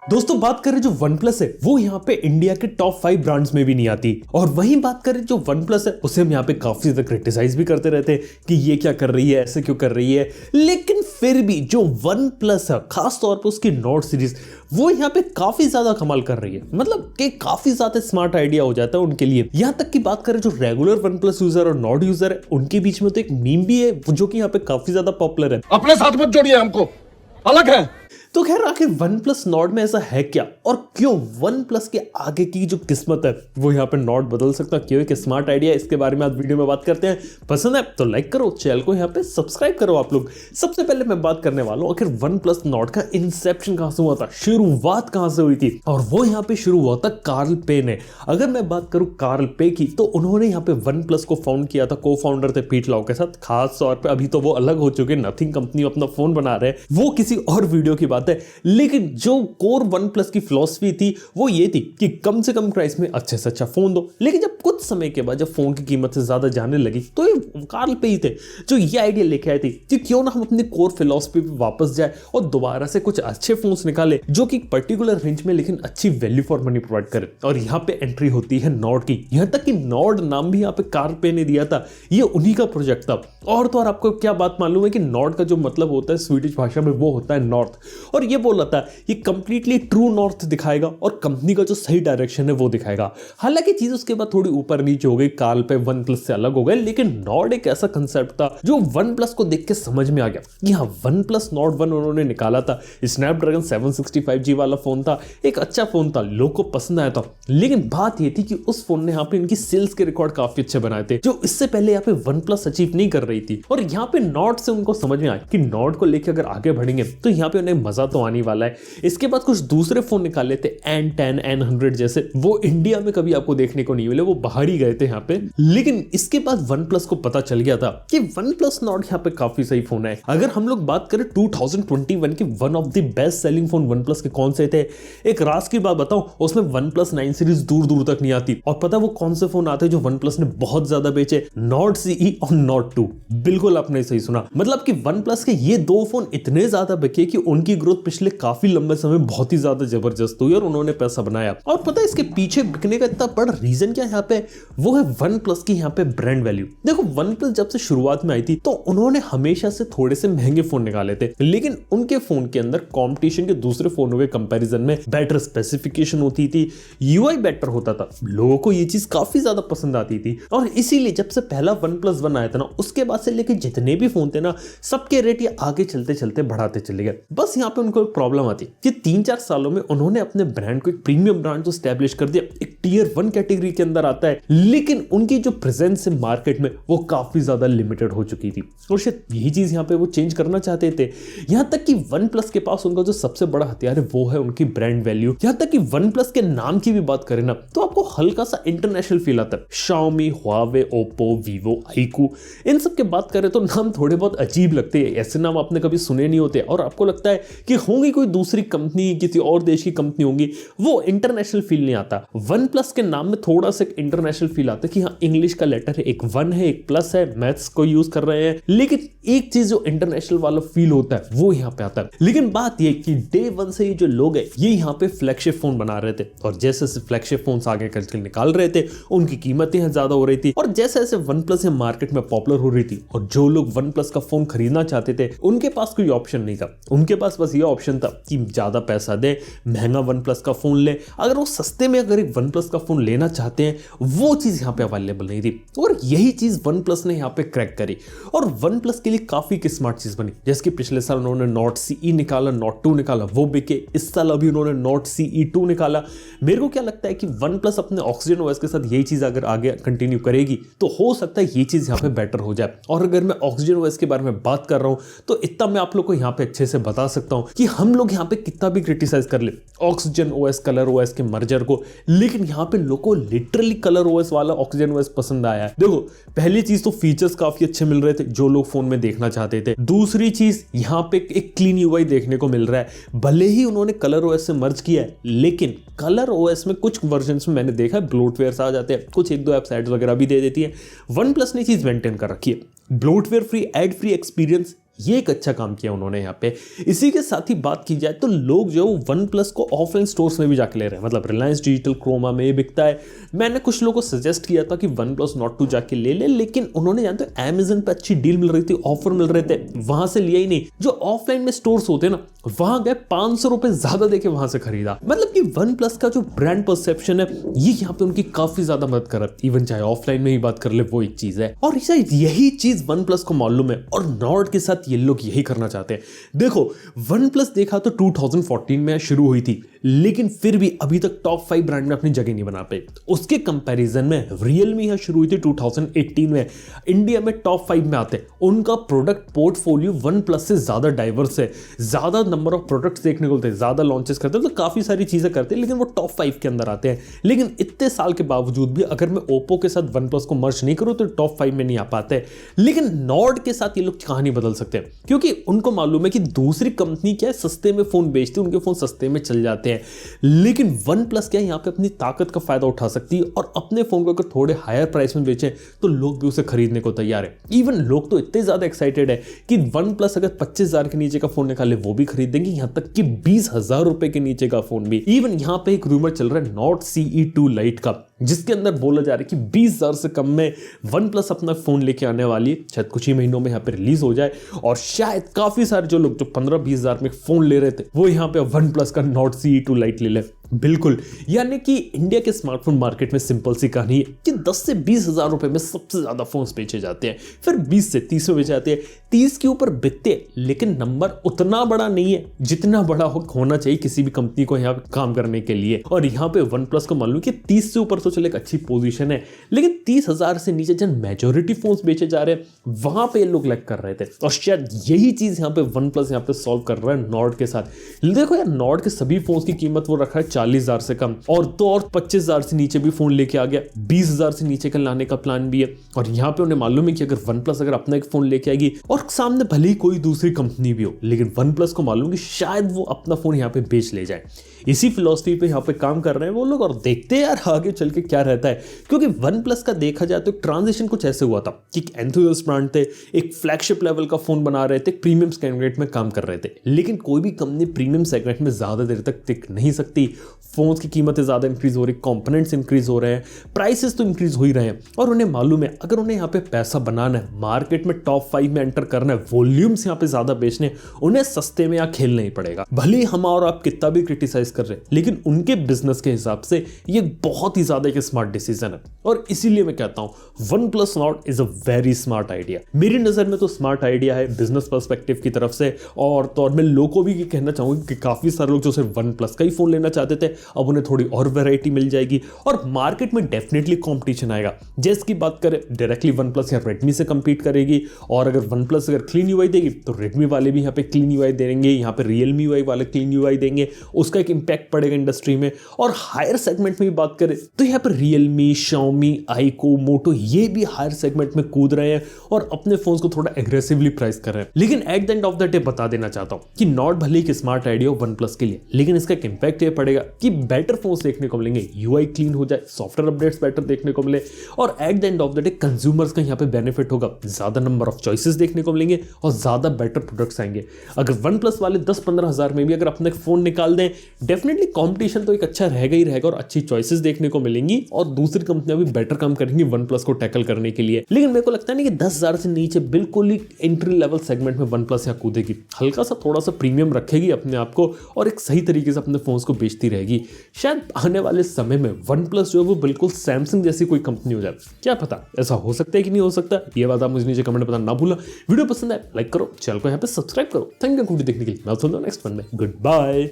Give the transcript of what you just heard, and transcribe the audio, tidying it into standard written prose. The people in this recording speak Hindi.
दोस्तों बात करें जो वन प्लस है वो यहाँ पे इंडिया के टॉप 5 ब्रांड्स में भी नहीं आती, और वहीं बात करें जो वन प्लस है उसे हम यहाँ पे काफी ज्यादा क्रिटिसाइज भी करते रहते हैं कि ये क्या कर रही है, ऐसे क्यों कर रही है। लेकिन फिर भी जो वन प्लस है, खास तौर पे उसकी नोट सीरीज, वो यहाँ पे काफी ज्यादा कमाल कर रही है। मतलब कि काफी ज्यादा स्मार्ट आइडिया हो जाता है उनके लिए। यहाँ तक की बात करें जो रेगुलर वन प्लस यूजर और नॉट यूजर है उनके बीच में तो एक मीम भी है जो कि यहाँ पे काफी ज्यादा पॉपुलर है। अपने साथ मत जोड़िए, हमको अलग है। तो खैर आखिर वन प्लस नॉट में ऐसा है क्या, और क्यों वन प्लस के आगे की जो किस्मत है वो यहाँ पे नॉट बदल सकता, क्यों एक स्मार्ट आइडिया, इसके बारे में आज वीडियो में बात करते हैं। पसंद है तो लाइक करो, चैनल को यहाँ पे सब्सक्राइब करो आप लोग। सबसे पहले मैं बात करने वाला हूँ आखिर वन प्लस नॉट का इंसेप्शन कहां से हुआ था, शुरुआत कहां से हुई थी, और वो यहाँ पे शुरू हुआ था कार्ल पे ने। अगर मैं बात करूं कार्ल पे की, तो उन्होंने यहाँ पे वन प्लस को फाउंड किया था, को फाउंडर थे पीट लाउ के साथ। खास तौर पर अभी तो वो अलग हो चुके, नथिंग कंपनी अपना फोन बना रहे हैं, वो किसी और वीडियो की बात है। लेकिन जो कोर वन प्लस की फिलॉसफी थी वो ये थी कि कम से कम प्राइस में अच्छे से अच्छा फोन दो। लेकिन जब कुछ समय के बाद जब फोन की कीमत से ज्यादा जाने लगी, तो ये कार्ल पे ही थे जो ये आइडिया लेके आए थे कि क्यों ना हम अपनी कोर फिलॉसफी पे वापस जाए और दोबारा से कुछ अच्छे फोन्स निकाले जो कि पर्टिकुलर रेंज में लेकिन अच्छी वैल्यू फॉर मनी प्रोवाइड करे। और यहाँ पे एंट्री होती है नॉट की। यहाँ तक कि नॉट नाम भी यहाँ पे कार्ल पे ने दिया था, ये उन्हीं का प्रोजेक्ट था। और तो और आपको क्या बात मालूम है कि नॉट का जो मतलब होता है स्वीडिश भाषा में वो होता है नॉर्थ, और ये बोला था ये कंप्लीटली ट्रू नॉर्थ दिखाएगा और कंपनी का जो सही डायरेक्शन है वो दिखाएगा। हालांकि चीज उसके बाद थोड़ी ऊपर नीचे हो गई, कार्ल पे वन प्लस से अलग हो गए, लेकिन नॉट एक ऐसा कंसेप्ट था जो वन प्लस को देख के समझ में आ गया कि हाँ वन प्लस नॉट वन उन्होंने निकाला था। स्नैपड्रैगन 765G वाला फोन था, एक अच्छा फोन था, लोग को पसंद आया था। लेकिन बात ये थी कि उस फोन ने यहाँ पे इनकी सेल्स के रिकॉर्ड काफी अच्छे बनाए थे जो इससे पहले यहाँ पे वन प्लस अचीव नहीं कर रही थी। और यहाँ पे नॉट से उनको समझ में आया कि नॉट को लेकर अगर आगे बढ़ेंगे तो यहाँ पे उन्हें मजा तो आने वाला है। इसके बाद कुछ दूसरे फोन निकाले थे N10 N100 जैसे, वो इंडिया में कभी आपको देखने को नहीं मिले, वो बाहर ही गए थे यहाँ पे। लेकिन इसके बाद वन प्लस को पता चल गया था कि वन प्लस नॉट यहाँ पे काफी सही फोन है। अगर हम लोग बात करें 2021 के one of the best selling phone one plus के कौन से थे, एक राज की बात बताऊं, उसमें वन प्लस 9 सीरीज दूर दूर तक नहीं आती। और पता वो कौन से फोन आते जो वन प्लस ने बहुत ज्यादा बेचे, नॉट CE और नॉट 2। बिल्कुल आपने सही सुना, मतलब कि वन प्लस के ये दो फोन इतने ज्यादा बिके कि उनकी ग्रोथ पिछले काफी लंबे समय बहुत ही ज्यादा जबरदस्त हुई और उन्होंने पैसा बनाया। और पता है इसके पीछे बिकने का इतना बड़ा रीजन क्या है यहाँ पे, वो है वन प्लस की यहाँ पे ब्रांड वैल्यू। देखो वन प्लस जब से शुरुआत में आई थी तो उन्होंने हमेशा से थोड़े से महंगे फोन निकाले थे, लेकिन उनके फोन के अंदर कंपटीशन के दूसरे फोनों के कंपैरिजन में बेटर स्पेसिफिकेशन होती थी, UI बेटर होता था, लोगों को ये चीज काफी ज्यादा पसंद आती थी। और इसीलिए जब से पहला वन प्लस वन आया था ना, उसके बाद से लेके जितने भी फोन थे ना, सबके रेट ये आगे चलते चलते बढ़ाते चले गए। बस यहाँ पे उनको प्रॉब्लम आती कि 3-4 सालों में उन्होंने अपने ब्रांड को एक प्रीमियम ब्रांड तो स्टैब्लिश कर दिया, एक टियर 1 कैटेगरी के अंदर आता है, लेकिन उनकी जो प्रेजेंस है मार्केट में वो काफी ज्यादा लिमिटेड हो चुकी थी। और शायद यही चीज यहाँ पे वो चेंज करना चाहते थे। यहाँ तक कि वन प्लस के पास उनका जो सबसे बड़ा हथियार है वो है उनकी ब्रांड वैल्यू। यहाँ तक कि वन प्लस के नाम की भी बात करें ना तो आपको हल्का सा इंटरनेशनल फील आता है। Xiaomi, Huawei, Oppo, Vivo, iQOO, इन सब के बात करें तो नाम थोड़े बहुत अजीब लगते हैं, ऐसे नाम आपने कभी सुने नहीं होते और आपको लगता है कि होंगी कोई दूसरी कंपनी, किसी और देश की कंपनी होंगी, वो इंटरनेशनल फील नहीं आता। वन प्लस के नाम में थोड़ा सा इंटरनेशनल फील आता है कि हाँ इंग्लिश का लेटर है, एक वन है, एक प्लस है, मैथ्स को यूज कर रहे हैं, लेकिन एक चीज जो इंटरनेशनल वाला फील होता है वो यहाँ पे आता है। लेकिन बात ये कि डे वन से ये जो लोग हैं ये यहाँ पे फ्लैगशिप फोन बना रहे थे, और जैसे जैसे फ्लैगशिप फोन आगे करके निकाल रहे थे उनकी कीमतें ज्यादा हो रही थी, और जैसे जैसे वन प्लस मार्केट में पॉपुलर हो रही थी और जो लोग वन प्लस का फोन खरीदना चाहते थे उनके पास कोई ऑप्शन नहीं था। उनके पास बस ये ऑप्शन था कि ज्यादा पैसा दे, महंगा वन प्लस का फोन ले। अगर वो सस्ते में अगर एक वन प्लस का फोन लेना चाहते हैं वो चीज यहाँ पे अवेलेबल नहीं थी, और यही चीज वन प्लस ने यहाँ पे क्रैक करी और वन प्लस के लिए काफी एक स्मार्ट चीज बनी। जैसे कि पिछले साल उन्होंने नॉट CE निकाला, नॉट 2 निकाला, वो बिके। इस साल अभी उन्होंने नॉट CE 2 निकाला। मेरे को क्या लगता है कि वन प्लस अपने ऑक्सीजन OS के साथ यही चीज अगर आगे कंटिन्यू करेगी तो हो सकता है ये चीज यहाँ पे बेटर हो जाए। और अगर मैं ऑक्सीजन OS के बारे में बात कर रहा हूँ तो इतना मैं आप लोग को यहाँ पे अच्छे से बता सकता हूँ कि हम लोग यहाँ पे कितना भी क्रिटिसाइज कर ले ऑक्सीजन OS कलर OS के मर्जर को, लेकिन यहाँ पे लोगों को लिटरली कलर OS वाला ऑक्सीजन OS पसंद आया है। देखो पहली चीज तो फीचर्स काफी अच्छे मिल रहे थे जो लोग फोन में देखना चाहते थे। दूसरी चीज यहाँ पे एक क्लीन UI देखने को मिल रहा है। भले ही उन्होंने कलर OS से मर्ज किया है, लेकिन कलर OS में कुछ वर्जन में मैंने देखा ब्लोटवेयर आ जाते हैं, कुछ 1-2 वेबसाइट्स वगैरह भी दे देती है। वन प्लस ने चीज मेंटेन कर रखी है, bloatware free, ad free experience ये एक अच्छा काम किया उन्होंने यहाँ पे। इसी के साथ ही बात की जाए तो लोग जो वन प्लस को ऑफलाइन स्टोर्स में भी जाके ले रहे हैं, मतलब रिलायंस डिजिटल, क्रोमा में बिकता है। मैंने कुछ लोगों को सजेस्ट किया था कि वन प्लस नॉट 2 जाके ले ले, लेकिन उन्होंने जानते हो अमेजन पे अच्छी डील मिल रही थी, ऑफर मिल रहे थे, वहां से लिया ही नहीं। जो ऑफलाइन में स्टोर्स होते हैं ना, वहां गए 500 रुपए ज्यादा देके वहां से खरीदा। मतलब कि वन प्लस का जो ब्रांड परसेप्शन है ये यहाँ पे उनकी काफी ज्यादा मदद कर रहा है। इवन चाहे ऑफलाइन में ही बात कर ले वो एक चीज है, और शायद यही चीज वन प्लस को मालूम है और नॉर्ड के साथ ये लोग यही करना चाहते हैं। देखो वन प्लस देखा तो 2014 में शुरू हुई थी, लेकिन फिर भी अभी तक टॉप 5 ब्रांड में अपनी जगह नहीं बना पाई। उसके कंपैरिजन में रियलमी यहाँ शुरू हुई थी 2018 में, इंडिया में टॉप 5 में आते। उनका प्रोडक्ट पोर्टफोलियो वन प्लस से ज्यादा डाइवर्स है, ज्यादा नंबर ऑफ प्रोडक्ट्स देखने को मिलते हैं, ज्यादा लॉन्चेस करते हैं, तो काफी सारी चीजें करते हैं, लेकिन वो टॉप 5 के अंदर आते हैं। लेकिन इतने साल के बावजूद भी अगर मैं ओप्पो के साथ वन प्लस को मर्ज नहीं करूं तो टॉप 5 में नहीं आ पाते। लेकिन नॉर्ड के साथ ये लोग कहानी बदल सकते हैं, क्योंकि उनको मालूम है कि दूसरी कंपनी क्या है, सस्ते में फोन बेचती है, उनके फोन सस्ते में चल जाते हैं। लेकिन वन प्लस क्या है, यहाँ पे अपनी ताकत का फायदा उठा सकती है और अपने फोन को अगर थोड़े हायर प्राइस में बेचें तो लोग भी उसे खरीदने को तैयार है। इवन लोग तो इतने ज्यादा एक्साइटेड है कि वन प्लस अगर 25,000 के नीचे का फोन निकाले वो भी खरीद देंगे, यहां तक कि 20,000 रुपए के नीचे का फोन भी। इवन यहां पे एक रूमर चल रहा है नॉट CE2 लाइट का, जिसके अंदर बोला जा रहा है कि 20,000 से कम में वन प्लस अपना फोन लेके आने वाली है। शायद कुछ ही महीनों में यहाँ पे रिलीज हो जाए और शायद काफी सारे जो लोग जो 15-20,000 में फोन ले रहे थे वो यहाँ पे वन प्लस का नॉट CE2 लाइट ले ले। बिल्कुल, यानी कि इंडिया के स्मार्टफोन मार्केट में सिंपल सी कहानी है कि 10 से 20,000 रुपए में सबसे ज्यादा फोन बेचे जाते हैं, फिर 20 से 30 में बेचे जाते हैं, 30 के ऊपर बिकते हैं, लेकिन नंबर उतना बड़ा नहीं है जितना बड़ा होना चाहिए किसी भी कंपनी को यहाँ पे काम करने के लिए। और यहाँ पे वन प्लस को मान लो कि 30 से ऊपर तो चले एक अच्छी पोजीशन है, लेकिन 30,000 से नीचे जब मेजोरिटी फोन्स बेचे जा रहे हैं वहां पे लोग लैग कर रहे थे, और शायद यही चीज यहाँ पे वन प्लस यहाँ पे सॉल्व कर रहा है नॉर्ड के साथ। देखो यार, नॉर्ड के सभी फोन्स की कीमत वो रखा है 40,000 से कम, और तो और 25,000 से नीचे भी फोन लेके आ गया, 20,000 से नीचे का लाने का प्लान भी है। और यहाँ पे उन्हें मालूम है कि अगर वन प्लस अगर अपना एक फोन लेके आएगी और सामने भले ही कोई दूसरी कंपनी भी हो, लेकिन वन प्लस को मालूम कि शायद वो अपना फोन यहाँ पे बेच ले जाए। इसी फिलॉसफी पे यहाँ पे काम कर रहे हैं वो लोग, और देखते हैं यार आगे चल के क्या रहता है। क्योंकि वन प्लस का देखा जाए तो ट्रांजिशन कुछ ऐसे हुआ था कि एक एंथुसियास्ट ब्रांड थे, एक फ्लैगशिप लेवल का फोन बना रहे थे, प्रीमियम सेगमेंट में काम कर रहे थे, लेकिन कोई भी कंपनी प्रीमियम सेगमेंट में ज्यादा देर तक टिक नहीं सकती। फोन्स की कीमतें ज्यादा इंक्रीज हो रही, कंपोनेंट्स इंक्रीज हो रहे हैं, प्राइसेस तो इंक्रीज हो ही रहे हैं, और उन्हें मालूम है अगर उन्हें यहाँ पे पैसा बनाना है, मार्केट में टॉप 5 में एंटर करना है, वॉल्यूम्स यहाँ पे ज्यादा बेचने, उन्हें सस्ते में यहाँ खेलना ही पड़ेगा। भले ही हम और आप कितना भी क्रिटिसाइज कर रहे हैं, लेकिन उनके बिजनेस के हिसाब से ये बहुत ही ज्यादा एक स्मार्ट डिसीजन है। और इसीलिए मैं कहता हूं one plus not is a very smart idea. मेरी नजर में तो स्मार्ट आइडिया है बिजनेस पर्सपेक्टिव की तरफ से, और तो और मैं लोगों को भी कहना चाहूंगा कि काफी सारे लोग जो सिर्फ वन प्लस का ही फोन लेना चाहते थे, अब उन्हें थोड़ी और वैरायटी मिल जाएगी, और मार्केट में डेफिनेटली कॉम्पिटिशन आएगा। जैसे की बात करें डायरेक्टली वन प्लस या रेडमी से कंपीट करेगी, और अगर वन प्लस अगर क्लीन यूआई देगी तो रेडमी वाले भी यहाँ पे क्लीन यूआई देंगे, यहाँ पे रियलमी वाले क्लीन यूआई देंगे, उसका एक इंपैक्ट पड़ेगा इंडस्ट्री में। और हायर सेगमेंट में भी बात करें तो यहाँ पर रियलमी, शाओमी, आईको, मोटो ये भी हायर सेगमेंट में कूद रहे हैं और अपने फोन्स को थोड़ा एग्रेसिवली प्राइस कर रहे हैं। लेकिन at the end of the day बता देना चाहता हूं कि नॉट भले ही स्मार्ट आइडिया हो वन प्लस के लिए, लेकिन इसका एक इंपैक्ट ये पड़ेगा कि बेटर फोन्स देखने को मिलेंगे, यूआई क्लीन हो जाए, सॉफ्टवेयर अपडेट्स बेटर देखने को मिले, और at the end of the day consumers का यहाँ पे बेनिफिट होगा, ज्यादा नंबर ऑफ चॉइसेस देखने को मिलेंगे और ज्यादा बेटर प्रोडक्ट्स आएंगे। अगर वन प्लस वाले 10-15 हजार में भी अगर अपने फोन निकाल दें, डेफिनेटली कॉम्पिटिशन तो एक अच्छा रहेगा ही रहेगा और अच्छी चॉइसेस देखने को मिलेंगी, और दूसरी कंपनियां भी बेटर काम करेंगी वन प्लस को टैकल करने के लिए। लेकिन मेरे को लगता नहीं कि 10,000 से नीचे बिल्कुल ही एंट्री लेवल सेगमेंट में वन प्लस यहाँ कूदेगी, हल्का सा थोड़ा सा प्रीमियम रखेगी अपने आप को और एक सही तरीके से अपने फोन्स को बेचती रहेगी। शायद आने वाले समय में वन प्लस जो है वो बिल्कुल सैमसंग जैसी कोई कंपनी हो जाए, क्या पता, ऐसा हो सकता है कि नहीं हो सकता, ये बात आप मुझे नीचे कमेंट में बताना ना भूलना। वीडियो पसंद है लाइक करो, चैनल को यहाँ पे सब्सक्राइब करो। थैंक यू वीडियो देखने के लिए, मैं नेक्स्ट वन में, गुड बाय।